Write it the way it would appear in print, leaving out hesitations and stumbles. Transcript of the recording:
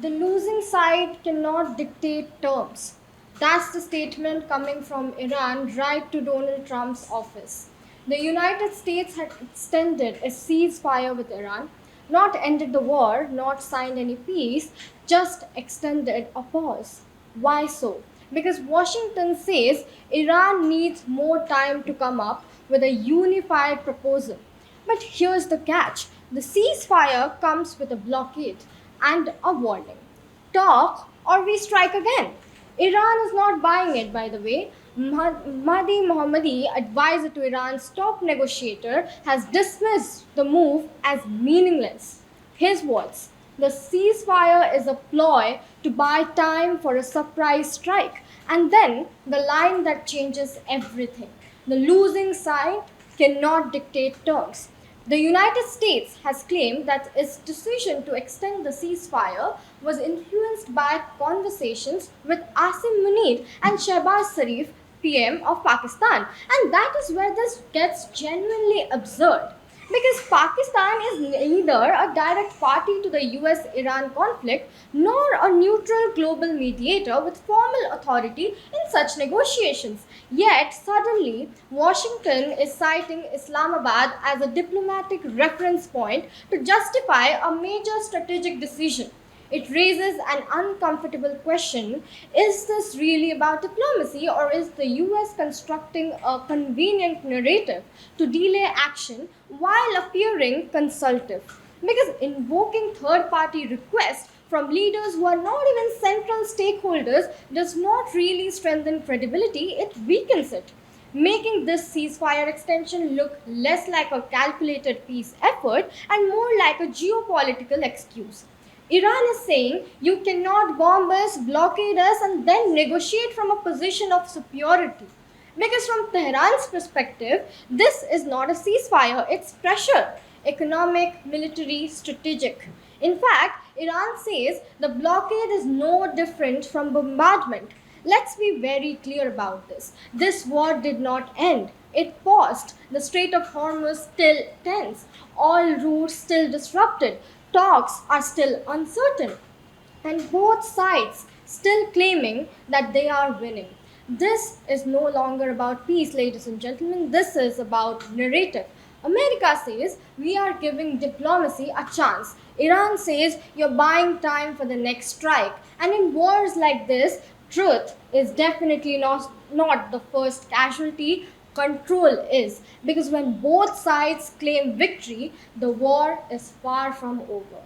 The losing side cannot dictate terms. That's the statement coming from Iran right to Donald Trump's office. The United States had extended a ceasefire with Iran, not ended the war, not signed any peace, just extended a pause. Why so? Because Washington says Iran needs more time to come up with a unified proposal. But here's the catch, the ceasefire comes with a blockade and a warning: talk or we strike again. Iran is not buying it, by the way. Mahdi Mohammadi, advisor to Iran's top negotiator, has dismissed the move as meaningless. His words: the ceasefire is a ploy to buy time for a surprise strike. And then the line that changes everything: the losing side cannot dictate terms. The United States has claimed that its decision to extend the ceasefire was influenced by conversations with Asim Munir and Shehbaz Sharif, PM of Pakistan. And that is where this gets genuinely absurd. Because Pakistan is neither a direct party to the US Iran conflict nor a neutral global mediator with formal authority in such negotiations. Yet, suddenly, Washington is citing Islamabad as a diplomatic reference point to justify a major strategic decision. It raises an uncomfortable question: is this really about diplomacy, or is the US constructing a convenient narrative to delay action while appearing consultative? Because invoking third party requests from leaders who are not even central stakeholders does not really strengthen credibility, it weakens it, making this ceasefire extension look less like a calculated peace effort and more like a geopolitical excuse. Iran is saying you cannot bomb us, blockade us, and then negotiate from a position of superiority. Because from Tehran's perspective, this is not a ceasefire, it's pressure: economic, military, strategic. In fact, Iran says the blockade is no different from bombardment. Let's be very clear about this. This war did not end. It paused. The Strait of Hormuz still tense. All routes still disrupted. Talks are still uncertain. And both sides still claiming that they are winning. This is no longer about peace, ladies and gentlemen. This is about narrative. America says we are giving diplomacy a chance. Iran says you're buying time for the next strike. And in wars like this, truth is definitely not the first casualty. Control is. Because when both sides claim victory, the war is far from over.